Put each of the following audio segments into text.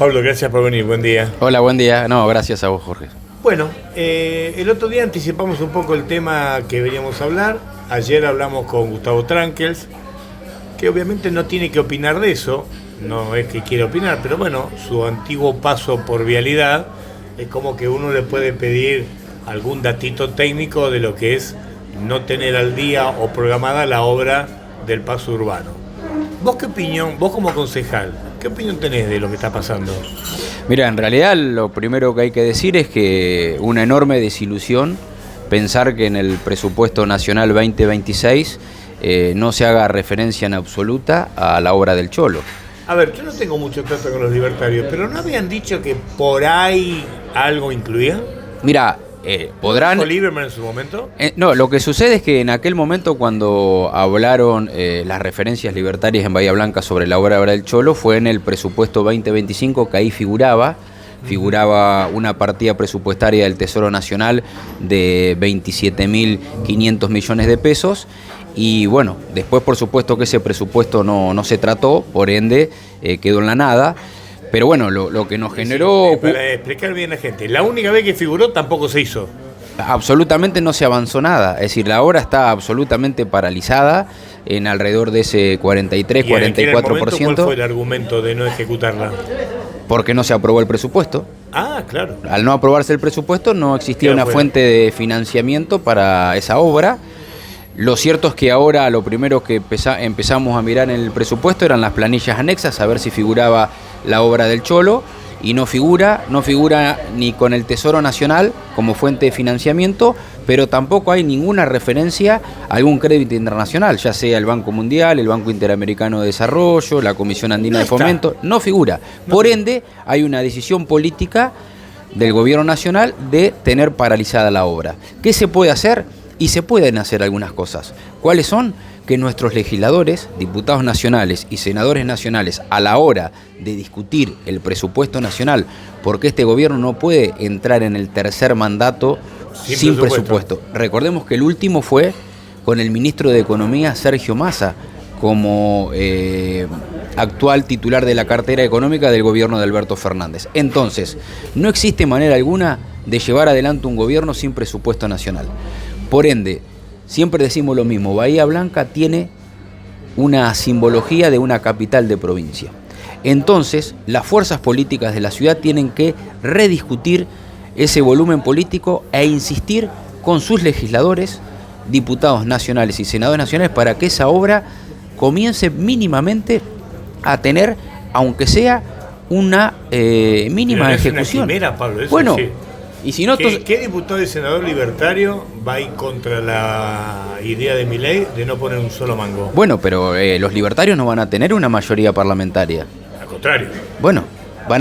Pablo, gracias por venir, buen día. Hola, buen día. No, gracias a vos, Jorge. Bueno, el otro día anticipamos un poco el tema que veníamos a hablar. Ayer hablamos con Gustavo Trankels, que obviamente no tiene que opinar de eso, no es que quiera opinar, pero bueno, su antiguo paso por vialidad es como que uno le puede pedir algún datito técnico de lo que es no tener al día o programada la obra del paso urbano. ¿Vos qué opinión, vos como concejal, qué opinión tenés de lo que está pasando? Mira, en realidad lo primero que hay que decir es que una enorme desilusión pensar que en el presupuesto nacional 2026 no se haga referencia en absoluta a la obra del Cholo. A ver, yo no tengo mucho trato con los libertarios, pero ¿no habían dicho que por ahí algo incluía? Mira, podrán... ¿Dijo Lieberman en su momento? No, lo que sucede es que en aquel momento cuando hablaron las referencias libertarias en Bahía Blanca sobre la obra del Cholo fue en el presupuesto 2025 que ahí figuraba una partida presupuestaria del Tesoro Nacional de 27.500 millones de pesos. Y bueno, después por supuesto que ese presupuesto no se trató, por ende quedó en la nada. Pero bueno, lo que nos generó... Sí, para explicar bien a la gente, la única vez que figuró tampoco se hizo. Absolutamente no se avanzó nada, es decir, la obra está absolutamente paralizada en alrededor de ese 43-44%. ¿Cuál fue el argumento de no ejecutarla? Porque no se aprobó el presupuesto. Ah, claro. Al no aprobarse el presupuesto no existía una fuente de financiamiento para esa obra. Lo cierto es que ahora lo primero que empezamos a mirar en el presupuesto eran las planillas anexas, a ver si figuraba la obra del Cholo, y no figura ni con el Tesoro Nacional como fuente de financiamiento, pero tampoco hay ninguna referencia a algún crédito internacional, ya sea el Banco Mundial, el Banco Interamericano de Desarrollo, la Comisión Andina de Fomento, no figura. Por ende, hay una decisión política del Gobierno Nacional de tener paralizada la obra. ¿Qué se puede hacer? Y se pueden hacer algunas cosas. ¿Cuáles son? Que nuestros legisladores, diputados nacionales y senadores nacionales, a la hora de discutir el presupuesto nacional, porque este gobierno no puede entrar en el tercer mandato sin presupuesto. Recordemos que el último fue con el ministro de Economía, Sergio Massa, como actual titular de la cartera económica del gobierno de Alberto Fernández. Entonces, no existe manera alguna de llevar adelante un gobierno sin presupuesto nacional. Por ende, siempre decimos lo mismo, Bahía Blanca tiene una simbología de una capital de provincia. Entonces, las fuerzas políticas de la ciudad tienen que rediscutir ese volumen político e insistir con sus legisladores, diputados nacionales y senadores nacionales para que esa obra comience mínimamente a tener, aunque sea una mínima ejecución. Una quimera, Pablo, eso bueno, sí. Y si no, ¿Qué diputado y senador libertario va a ir contra la idea de Milei de no poner un solo mango? Bueno, pero los libertarios no van a tener una mayoría parlamentaria. Al contrario. Bueno,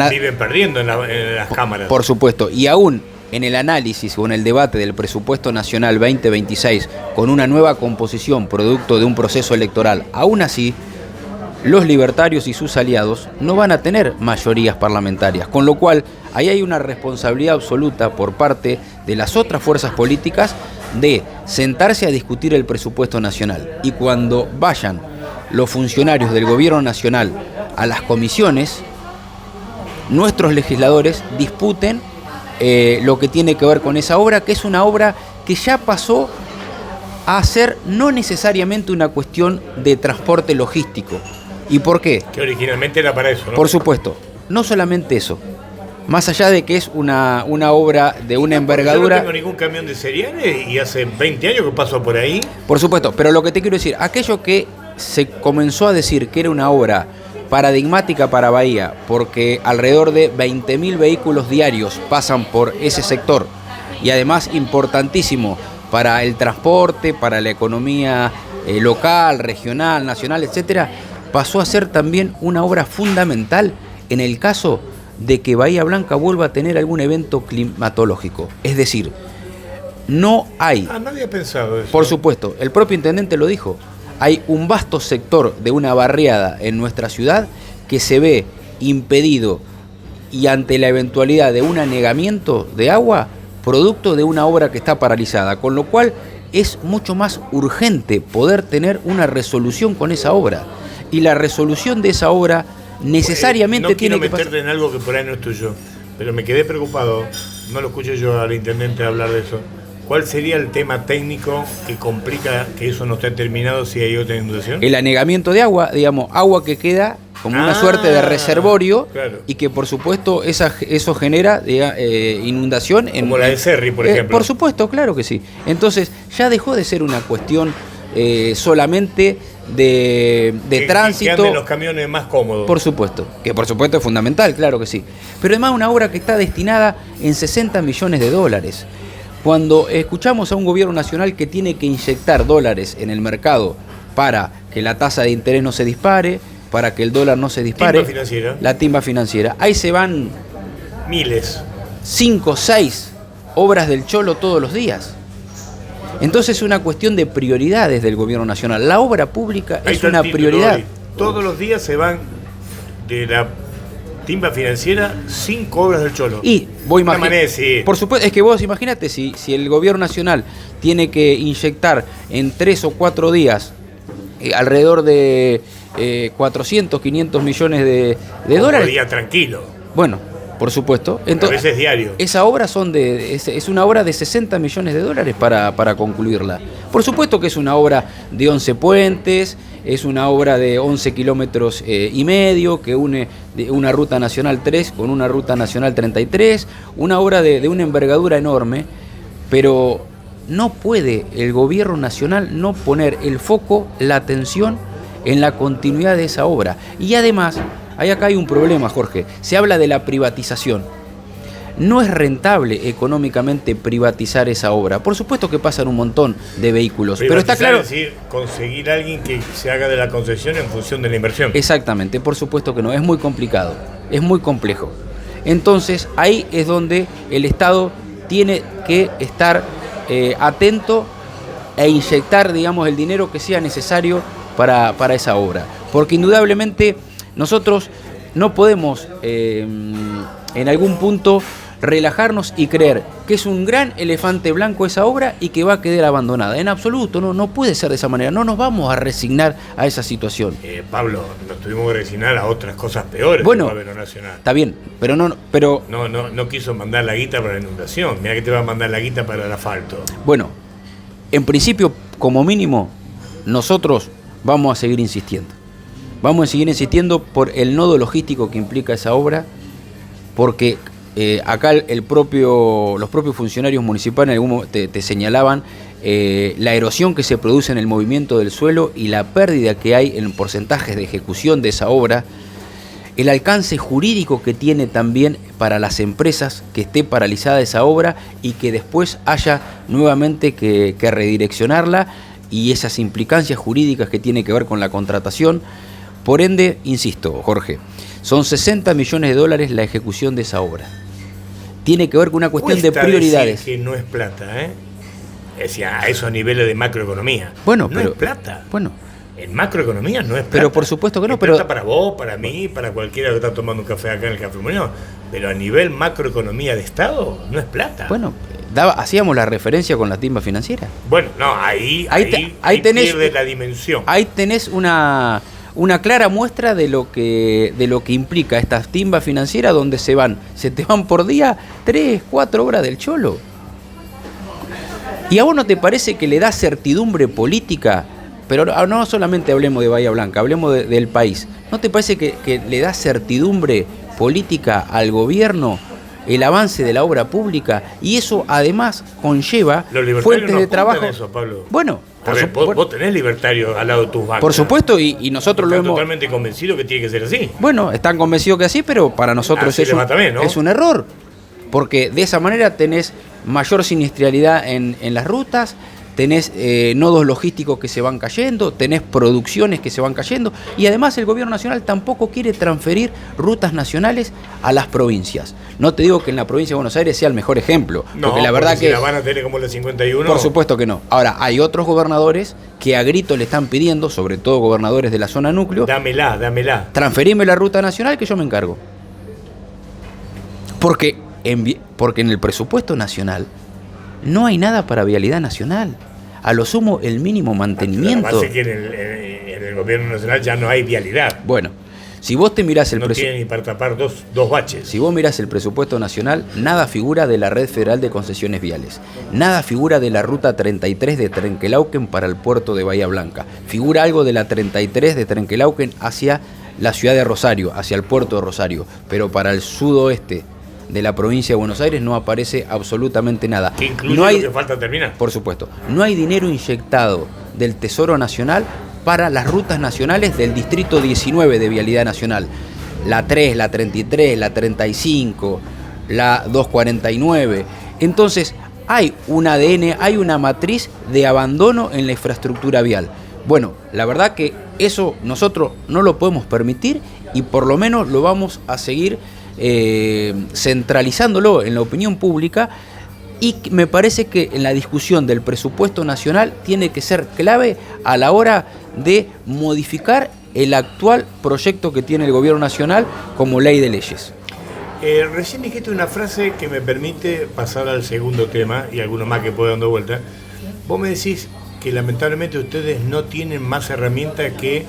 viven perdiendo en las cámaras. Por supuesto, y aún en el análisis o en el debate del presupuesto nacional 2026 con una nueva composición producto de un proceso electoral, aún así, los libertarios y sus aliados no van a tener mayorías parlamentarias, con lo cual ahí hay una responsabilidad absoluta por parte de las otras fuerzas políticas de sentarse a discutir el presupuesto nacional. Y cuando vayan los funcionarios del gobierno nacional a las comisiones, nuestros legisladores disputen lo que tiene que ver con esa obra, que es una obra que ya pasó a ser no necesariamente una cuestión de transporte logístico. ¿Y por qué? Que originalmente era para eso, ¿no? Por supuesto, no solamente eso. Más allá de que es una obra de una envergadura... Yo no tengo ningún camión de cereales y hace 20 años que paso por ahí. Por supuesto, pero lo que te quiero decir, aquello que se comenzó a decir que era una obra paradigmática para Bahía, porque alrededor de 20.000 vehículos diarios pasan por ese sector, y además importantísimo para el transporte, para la economía local, regional, nacional, etcétera, pasó a ser también una obra fundamental en el caso de que Bahía Blanca vuelva a tener algún evento climatológico. Es decir, no hay... no había pensado eso. Por supuesto, el propio intendente lo dijo, hay un vasto sector de una barriada en nuestra ciudad que se ve impedido y ante la eventualidad de un anegamiento de agua, producto de una obra que está paralizada, con lo cual es mucho más urgente poder tener una resolución con esa obra. Y la resolución de esa obra necesariamente no tiene quiero que pasar. meterte en algo que por ahí no es tuyo, pero me quedé preocupado, no lo escuché yo al intendente hablar de eso. ¿Cuál sería el tema técnico que complica que eso no esté terminado si hay otra inundación? El anegamiento de agua, digamos, agua que queda como una suerte de reservorio, claro, y que por supuesto eso genera inundación. Como la de Cerri, por ejemplo. Por supuesto, claro que sí. Entonces ya dejó de ser una cuestión solamente de tránsito. Que anden los camiones más cómodos. Por supuesto, que por supuesto es fundamental, claro que sí. Pero además una obra que está destinada en 60 millones de dólares. Cuando escuchamos a un gobierno nacional que tiene que inyectar dólares en el mercado para que la tasa de interés no se dispare, para que el dólar no se dispare. Timba financiera. La timba financiera. Ahí se van miles. 5, 6 obras del Cholo todos los días. Entonces es una cuestión de prioridades del gobierno nacional. La obra pública es una prioridad. Todos los días se van de la timba financiera 5 obras del Cholo. Y vos imaginate, sí. Por supuesto, es que vos imagínate si el gobierno nacional tiene que inyectar en 3 o 4 días alrededor de 400, 500 millones de dólares. Un día tranquilo. Bueno, por supuesto. Entonces, a veces diario. Esa obra es una obra de 60 millones de dólares para concluirla. Por supuesto que es una obra de 11 puentes, es una obra de 11 kilómetros y medio que une una ruta nacional 3 con una ruta nacional 33, una obra de una envergadura enorme, pero no puede el gobierno nacional no poner el foco, la atención en la continuidad de esa obra. Y además, acá hay un problema, Jorge, se habla de la privatización. No es rentable económicamente privatizar esa obra. Por supuesto que pasan un montón de vehículos, pero está claro. Es decir, conseguir a alguien que se haga de la concesión en función de la inversión. Exactamente, por supuesto que no, es muy complicado, es muy complejo. Entonces, ahí es donde el Estado tiene que estar atento e inyectar, digamos, el dinero que sea necesario para esa obra. Porque indudablemente nosotros no podemos en algún punto relajarnos y creer que es un gran elefante blanco esa obra y que va a quedar abandonada. En absoluto, no puede ser de esa manera. No nos vamos a resignar a esa situación. Pablo, nos tuvimos que resignar a otras cosas peores. Bueno, del gobierno nacional. Está bien, pero no quiso mandar la guita para la inundación. Mira que te va a mandar la guita para el asfalto. Bueno, en principio, como mínimo, nosotros vamos a seguir insistiendo. Vamos a seguir insistiendo por el nodo logístico que implica esa obra, porque acá los propios funcionarios municipales te señalaban la erosión que se produce en el movimiento del suelo y la pérdida que hay en porcentajes de ejecución de esa obra, el alcance jurídico que tiene también para las empresas que esté paralizada esa obra y que después haya nuevamente que redireccionarla, y esas implicancias jurídicas que tiene que ver con la contratación. Por ende, insisto, Jorge, son 60 millones de dólares la ejecución de esa obra. Tiene que ver con una cuestión de prioridades. Decir que no es plata, Es decir, a esos niveles de macroeconomía. Bueno, no pero, es plata. Bueno. En macroeconomía no es plata. Pero por supuesto que no. Es plata para vos, para mí, para cualquiera que está tomando un café acá en el Café Muñoz. Pero a nivel macroeconomía de Estado, no es plata. Bueno, hacíamos la referencia con la timba financiera. Bueno, no, ahí tenés, pierde la dimensión. Ahí tenés una clara muestra de lo que implica esta timba financiera, donde se te van por día 3, 4 obras del Cholo. ¿Y a vos no te parece que le da certidumbre política? Pero no solamente hablemos de Bahía Blanca, hablemos del país. ¿No te parece que le da certidumbre política al gobierno el avance de la obra pública? Y eso además conlleva fuentes de trabajo. Eso, Pablo. Bueno, vos tenés libertarios al lado de tus bancos. Por supuesto, y nosotros lo hemos totalmente convencido que tiene que ser así. Bueno, están convencidos que así, pero para nosotros es un error. Porque de esa manera tenés mayor siniestralidad en las rutas, tenés nodos logísticos que se van cayendo, tenés producciones que se van cayendo, y además el gobierno nacional tampoco quiere transferir rutas nacionales a las provincias. No te digo que en la provincia de Buenos Aires sea el mejor ejemplo, porque la verdad que si la van a tener como la 51. Por supuesto que no. Ahora, hay otros gobernadores que a grito le están pidiendo, sobre todo gobernadores de la zona núcleo, dámela. Transferime la ruta nacional que yo me encargo. Porque en el presupuesto nacional no hay nada para vialidad nacional. A lo sumo, el mínimo mantenimiento. La base que en el gobierno nacional ya no hay vialidad. Bueno, Si vos te mirás el no tiene ni para tapar dos baches. Si vos mirás el presupuesto nacional, nada figura de la Red Federal de Concesiones Viales, nada figura de la Ruta 33 de Trenquelauquen para el puerto de Bahía Blanca, figura algo de la 33 de Trenquelauquen hacia la ciudad de Rosario, hacia el puerto de Rosario, pero para el sudoeste de la provincia de Buenos Aires no aparece absolutamente nada. ¿Qué incluye no hay, lo que falta terminar? Por supuesto, no hay dinero inyectado del Tesoro Nacional para las rutas nacionales del Distrito 19 de Vialidad Nacional. La 3, la 33, la 35, la 249. Entonces, hay un ADN, hay una matriz de abandono en la infraestructura vial. Bueno, la verdad que eso nosotros no lo podemos permitir y por lo menos lo vamos a seguir centralizándolo en la opinión pública. Y me parece que en la discusión del presupuesto nacional tiene que ser clave a la hora de modificar el actual proyecto que tiene el gobierno nacional como ley de leyes. Recién dijiste una frase que me permite pasar al segundo tema y alguno más que pueda dando vuelta. Vos me decís que lamentablemente ustedes no tienen más herramientas que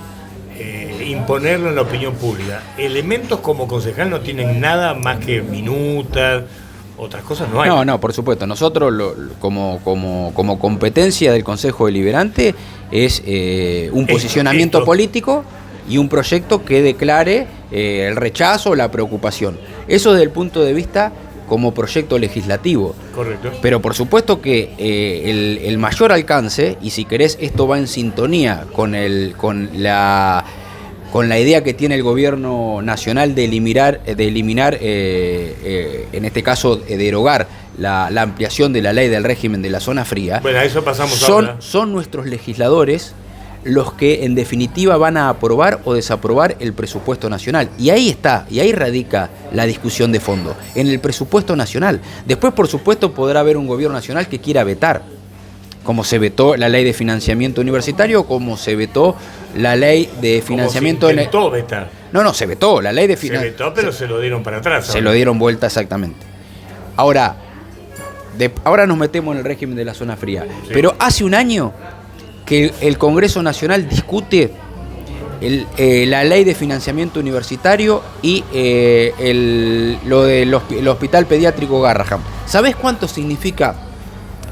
imponerlo en la opinión pública. Elementos como concejal no tienen nada más que minutas. Otras cosas no hay. No, por supuesto. Nosotros, como competencia del Consejo Deliberante, es un posicionamiento político y un proyecto que declare el rechazo o la preocupación. Eso desde el punto de vista como proyecto legislativo. Correcto. Pero por supuesto que el mayor alcance, y si querés esto va en sintonía con la idea que tiene el gobierno nacional de eliminar en este caso, derogar la ampliación de la ley del régimen de la zona fría. Bueno, a eso pasamos ahora. Son nuestros legisladores los que en definitiva van a aprobar o desaprobar el presupuesto nacional. Y ahí radica la discusión de fondo, en el presupuesto nacional. Después, por supuesto, podrá haber un gobierno nacional que quiera vetar, como se vetó la ley de financiamiento universitario, como se vetó la ley de financiamiento... Se vetó vetar. No, se vetó la ley de financiamiento. Se vetó, pero se lo dieron para atrás. Se lo dieron vuelta exactamente. Ahora nos metemos en el régimen de la zona fría. Sí. Pero hace un año que el Congreso Nacional discute la ley de financiamiento universitario y lo del hospital pediátrico Garrahan. ¿Sabés cuánto significa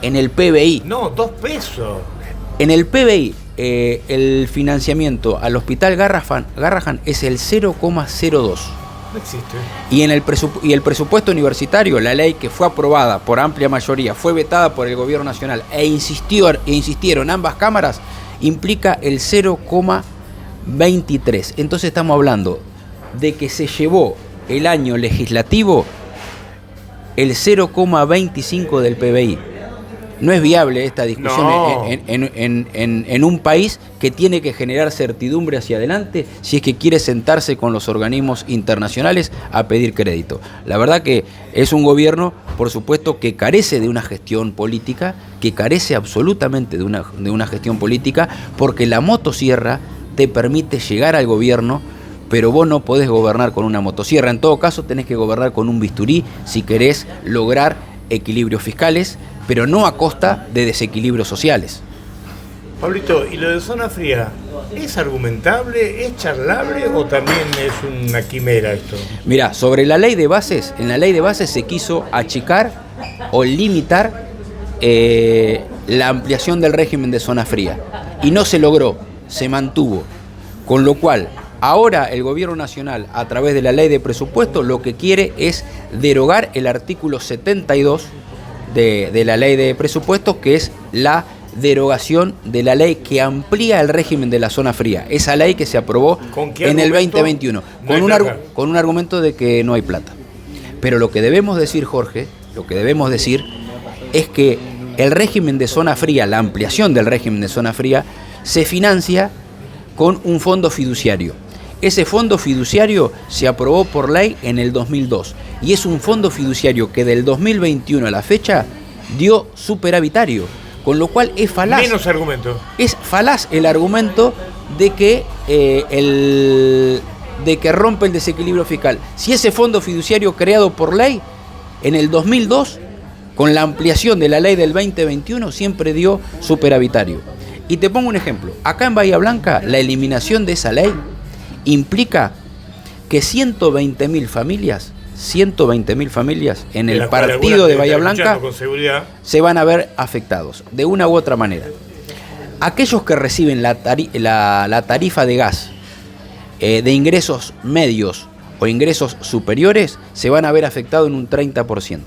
en el PBI? No, 2 pesos. En el PBI, el financiamiento al hospital Garrahan es el 0,02. No existe. Y el presupuesto universitario, la ley que fue aprobada por amplia mayoría, fue vetada por el gobierno nacional e insistieron ambas cámaras, implica el 0,23. Entonces estamos hablando de que se llevó el año legislativo el 0,25 del PBI. No es viable esta discusión en un país que tiene que generar certidumbre hacia adelante si es que quiere sentarse con los organismos internacionales a pedir crédito. La verdad que es un gobierno, por supuesto, que carece de una gestión política, que carece absolutamente de una gestión política, porque la motosierra te permite llegar al gobierno, pero vos no podés gobernar con una motosierra. En todo caso, tenés que gobernar con un bisturí si querés lograr equilibrios fiscales, pero no a costa de desequilibrios sociales. Pablito, ¿y lo de zona fría es argumentable, es charlable o también es una quimera esto? Mirá, sobre la ley de bases, en la ley de bases se quiso achicar o limitar la ampliación del régimen de zona fría y no se logró, se mantuvo, con lo cual ahora el gobierno nacional, a través de la ley de presupuesto, lo que quiere es derogar el artículo 72 de la ley de presupuesto, que es la derogación de la ley que amplía el régimen de la zona fría. Esa ley que se aprobó en el 2021, con un argumento de que no hay plata. Pero lo que debemos decir, Jorge, es que el régimen de zona fría, la ampliación del régimen de zona fría, se financia con un fondo fiduciario. Ese fondo fiduciario se aprobó por ley en el 2002 y es un fondo fiduciario que del 2021 a la fecha dio superavitario, con lo cual es falaz. Menos argumento. Es falaz el argumento de que rompe el desequilibrio fiscal. Si ese fondo fiduciario creado por ley en el 2002, con la ampliación de la ley del 2021, siempre dio superavitario. Y te pongo un ejemplo. Acá en Bahía Blanca, la eliminación de esa ley implica que 120.000 familias en el partido de Bahía Blanca se van a ver afectados, de una u otra manera. Aquellos que reciben la tarifa de gas de ingresos medios o ingresos superiores se van a ver afectados en un 30%.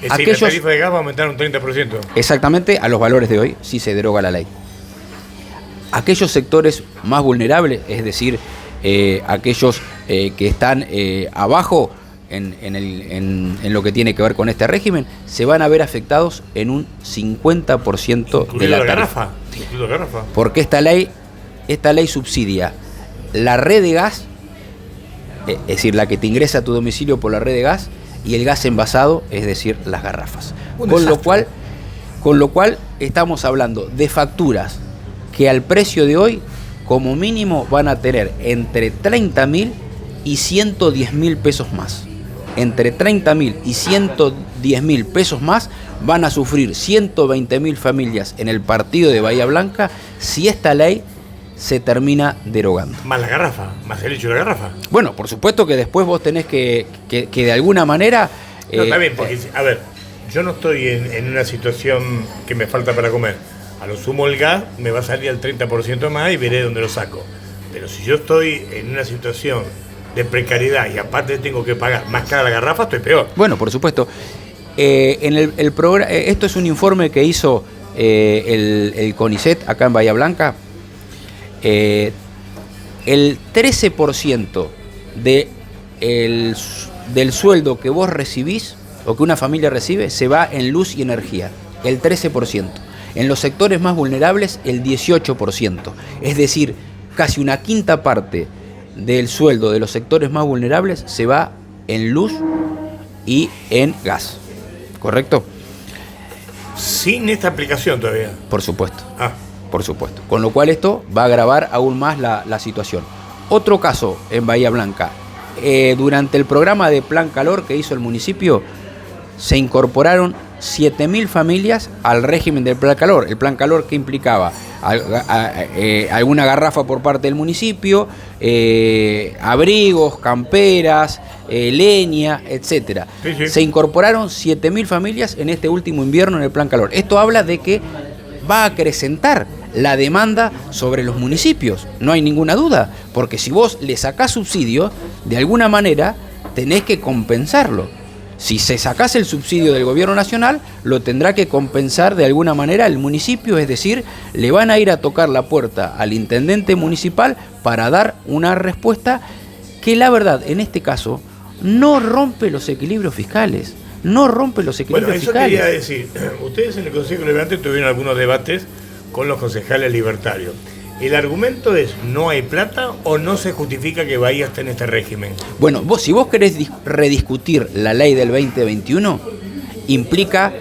La tarifa de gas va a aumentar un 30%. Exactamente, a los valores de hoy, si se deroga la ley. Aquellos sectores más vulnerables, es decir, aquellos que están abajo en lo que tiene que ver con este régimen, se van a ver afectados en un 50% de la tarifa. Porque esta ley subsidia la red de gas, es decir, la que te ingresa a tu domicilio por la red de gas, y el gas envasado, es decir, las garrafas. Con lo cual estamos hablando de facturas que al precio de hoy, como mínimo, van a tener entre 30.000 y 110.000 pesos más. Entre 30.000 y 110.000 pesos más van a sufrir 120.000 familias en el partido de Bahía Blanca si esta ley se termina derogando. Más la garrafa, más el hecho de la garrafa. Bueno, por supuesto que después vos tenés que de alguna manera... No, está bien, porque, a ver, yo no estoy en una situación que me falta para comer. A lo sumo el gas me va a salir al 30% más y veré dónde lo saco. Pero si yo estoy en una situación de precariedad y aparte tengo que pagar más cara la garrafa, estoy peor. Bueno, por supuesto. En el programa, esto es un informe que hizo el CONICET acá en Bahía Blanca. El 13% del sueldo que vos recibís o que una familia recibe se va en luz y energía. El 13%. En los sectores más vulnerables, el 18%. Es decir, casi una quinta parte del sueldo de los sectores más vulnerables se va en luz y en gas. ¿Correcto? Sin esta aplicación todavía. Por supuesto. Por supuesto. Con lo cual esto va a agravar aún más la situación. Otro caso en Bahía Blanca. Durante el programa de Plan Calor que hizo el municipio, se incorporaron 7.000 familias al régimen del Plan Calor. El Plan Calor que implicaba alguna garrafa por parte del municipio, abrigos, camperas, leña, etcétera. Sí. Se incorporaron 7.000 familias en este último invierno en el Plan Calor. Esto habla de que va a acrecentar la demanda sobre los municipios, no hay ninguna duda, porque si vos le sacás subsidio, de alguna manera tenés que compensarlo. Si se sacás el subsidio del gobierno nacional, lo tendrá que compensar de alguna manera el municipio, es decir, le van a ir a tocar la puerta al intendente municipal para dar una respuesta que la verdad, en este caso, no rompe los equilibrios fiscales. Bueno, eso quería decir, ustedes en el Consejo Liberante tuvieron algunos debates con los concejales libertarios. ¿El argumento es no hay plata o no se justifica que Bahía esté en este régimen? Bueno, si vos querés rediscutir la ley del 2021, implica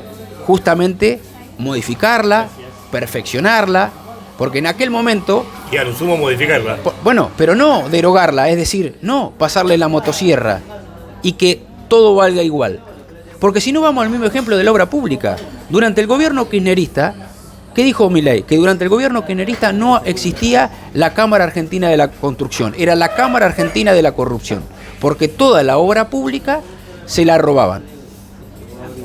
justamente modificarla, perfeccionarla, porque en aquel momento... Y a lo sumo modificarla. Bueno, pero no derogarla, es decir, no pasarle la motosierra y que todo valga igual. Porque si no vamos al mismo ejemplo de la obra pública. Durante el gobierno kirchnerista, ¿qué dijo Milei? Que durante el gobierno kirchnerista no existía la Cámara Argentina de la Construcción, era la Cámara Argentina de la Corrupción, porque toda la obra pública se la robaban.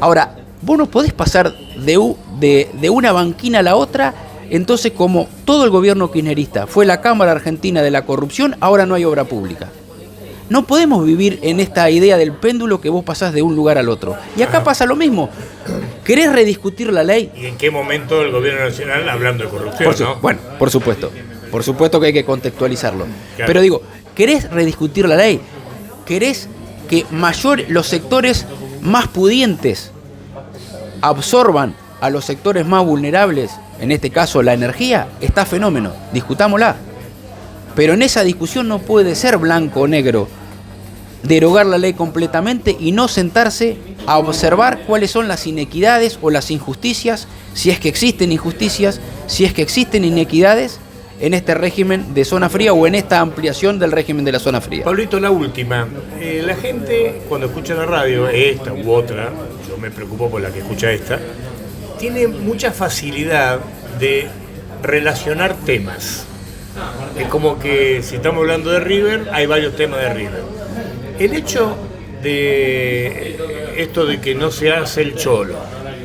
Ahora, vos no podés pasar de una banquina a la otra, entonces como todo el gobierno kirchnerista fue la Cámara Argentina de la Corrupción, ahora no hay obra pública. No podemos vivir en esta idea del péndulo que vos pasás de un lugar al otro. Y acá pasa lo mismo. ¿Querés rediscutir la ley? ¿Y en qué momento el gobierno nacional hablando de corrupción? ¿No? Bueno, por supuesto. Por supuesto que hay que contextualizarlo. Claro. Pero digo, ¿querés rediscutir la ley? ¿Querés que los sectores más pudientes absorban a los sectores más vulnerables? En este caso, la energía. Está fenómeno. Discutámosla. Pero en esa discusión no puede ser blanco o negro, derogar la ley completamente y no sentarse a observar cuáles son las inequidades o las injusticias, si es que existen injusticias, si es que existen inequidades en este régimen de zona fría o en esta ampliación del régimen de la zona fría. Pablito, la última. La gente cuando escucha la radio, esta u otra, yo me preocupo por la que escucha esta, tiene mucha facilidad de relacionar temas. Es como que si estamos hablando de River, hay varios temas de River. El hecho de esto de que no se hace el Cholo,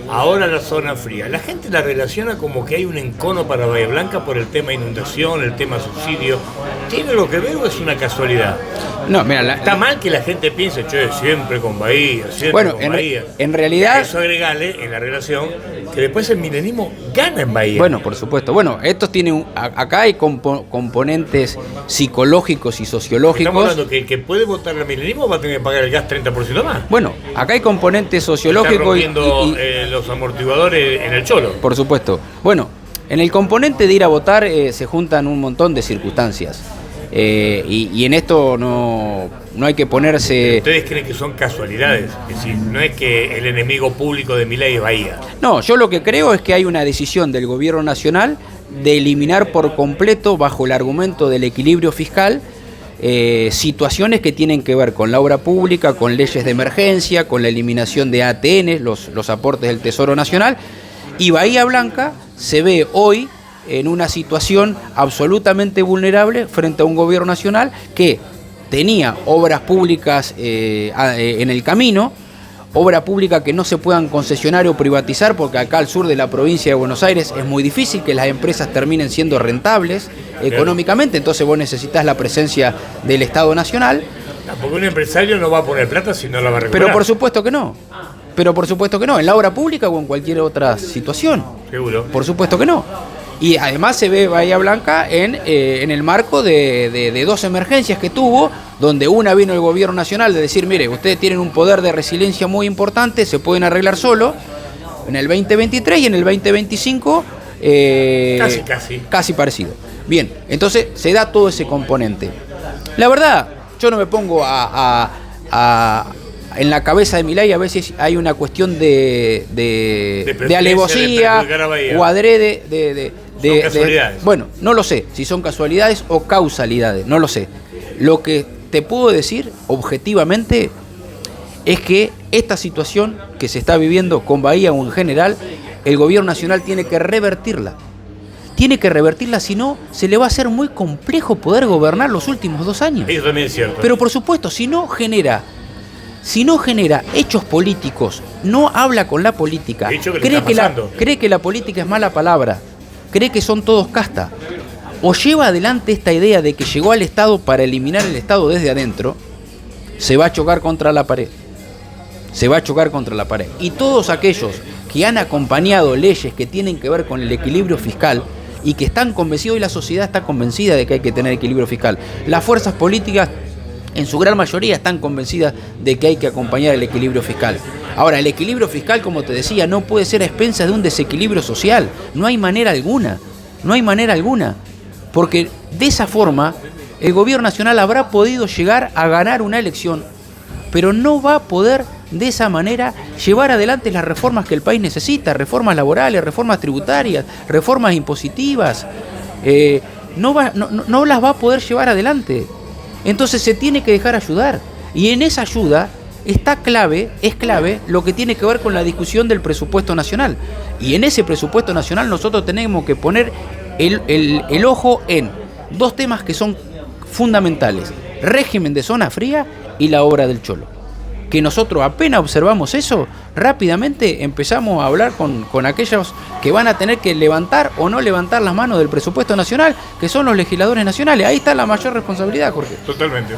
ahora la zona fría, la gente la relaciona como que hay un encono para Bahía Blanca por el tema inundación, el tema subsidio. ¿Tiene lo que ver o es una casualidad? No, mira, está mal que la gente piense, che, siempre con Bahía, siempre bueno, con Bahía. En realidad... Eso agregale en la relación que después el milenismo gana en Bahía. Bueno, por supuesto. Bueno, estos tienen acá hay componentes psicológicos y sociológicos. Estamos hablando que el que puede votar al milenismo va a tener que pagar el gas 30% más. Bueno, acá hay componentes sociológicos y los amortiguadores en el Cholo. Por supuesto. Bueno, en el componente de ir a votar se juntan un montón de circunstancias. Y en esto no hay que ponerse... ¿Ustedes creen que son casualidades? Es decir, no es que el enemigo público de Milei es Bahía. No, yo lo que creo es que hay una decisión del gobierno nacional de eliminar por completo, bajo el argumento del equilibrio fiscal, situaciones que tienen que ver con la obra pública, con leyes de emergencia, con la eliminación de ATN, los aportes del Tesoro Nacional, y Bahía Blanca se ve hoy en una situación absolutamente vulnerable frente a un gobierno nacional que tenía obras públicas en el camino, obra pública que no se puedan concesionar o privatizar, porque acá al sur de la provincia de Buenos Aires es muy difícil que las empresas terminen siendo rentables económicamente, entonces vos necesitas la presencia del Estado Nacional. Porque un empresario no va a poner plata si no la va a recuperar. Pero por supuesto que no. Pero por supuesto que no, en la obra pública o en cualquier otra situación. Seguro. Por supuesto que no. Y además se ve Bahía Blanca en el marco de dos emergencias que tuvo, donde una vino el gobierno nacional de decir, mire, ustedes tienen un poder de resiliencia muy importante, se pueden arreglar solo, en el 2023 y en el 2025 casi parecido. Bien, entonces se da todo ese componente. La verdad, yo no me pongo en la cabeza de Milei, a veces hay una cuestión de alevosía o adrede bueno, no lo sé si son casualidades o causalidades, no lo sé. Lo que te puedo decir objetivamente es que esta situación que se está viviendo con Bahía o en general, el gobierno nacional tiene que revertirla. Si no, se le va a hacer muy complejo poder gobernar los últimos 2 años. Eso también es cierto. Pero por supuesto, si no genera hechos políticos, no habla con la política, cree que la política es mala palabra, cree que son todos casta, o lleva adelante esta idea de que llegó al Estado para eliminar el Estado desde adentro, se va a chocar contra la pared. Y todos aquellos que han acompañado leyes que tienen que ver con el equilibrio fiscal y que están convencidos, y la sociedad está convencida de que hay que tener equilibrio fiscal, las fuerzas políticas en su gran mayoría están convencidas de que hay que acompañar el equilibrio fiscal. Ahora, el equilibrio fiscal, como te decía, no puede ser a expensas de un desequilibrio social. No hay manera alguna. Porque de esa forma, el gobierno nacional habrá podido llegar a ganar una elección, pero no va a poder de esa manera llevar adelante las reformas que el país necesita, reformas laborales, reformas tributarias, reformas impositivas. No las va a poder llevar adelante. Entonces se tiene que dejar ayudar, y en esa ayuda es clave lo que tiene que ver con la discusión del presupuesto nacional, y en ese presupuesto nacional nosotros tenemos que poner el ojo en 2 temas que son fundamentales: régimen de zona fría y la obra del Cholo. Que nosotros apenas observamos eso, rápidamente empezamos a hablar con aquellos que van a tener que levantar o no levantar las manos del presupuesto nacional, que son los legisladores nacionales. Ahí está la mayor responsabilidad, Jorge. Totalmente.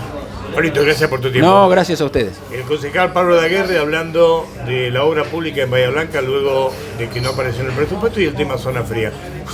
Pablito, gracias por tu tiempo. No, gracias a ustedes. El concejal Pablo Daguerre hablando de la obra pública en Bahía Blanca luego de que no apareció en el presupuesto y el tema zona fría.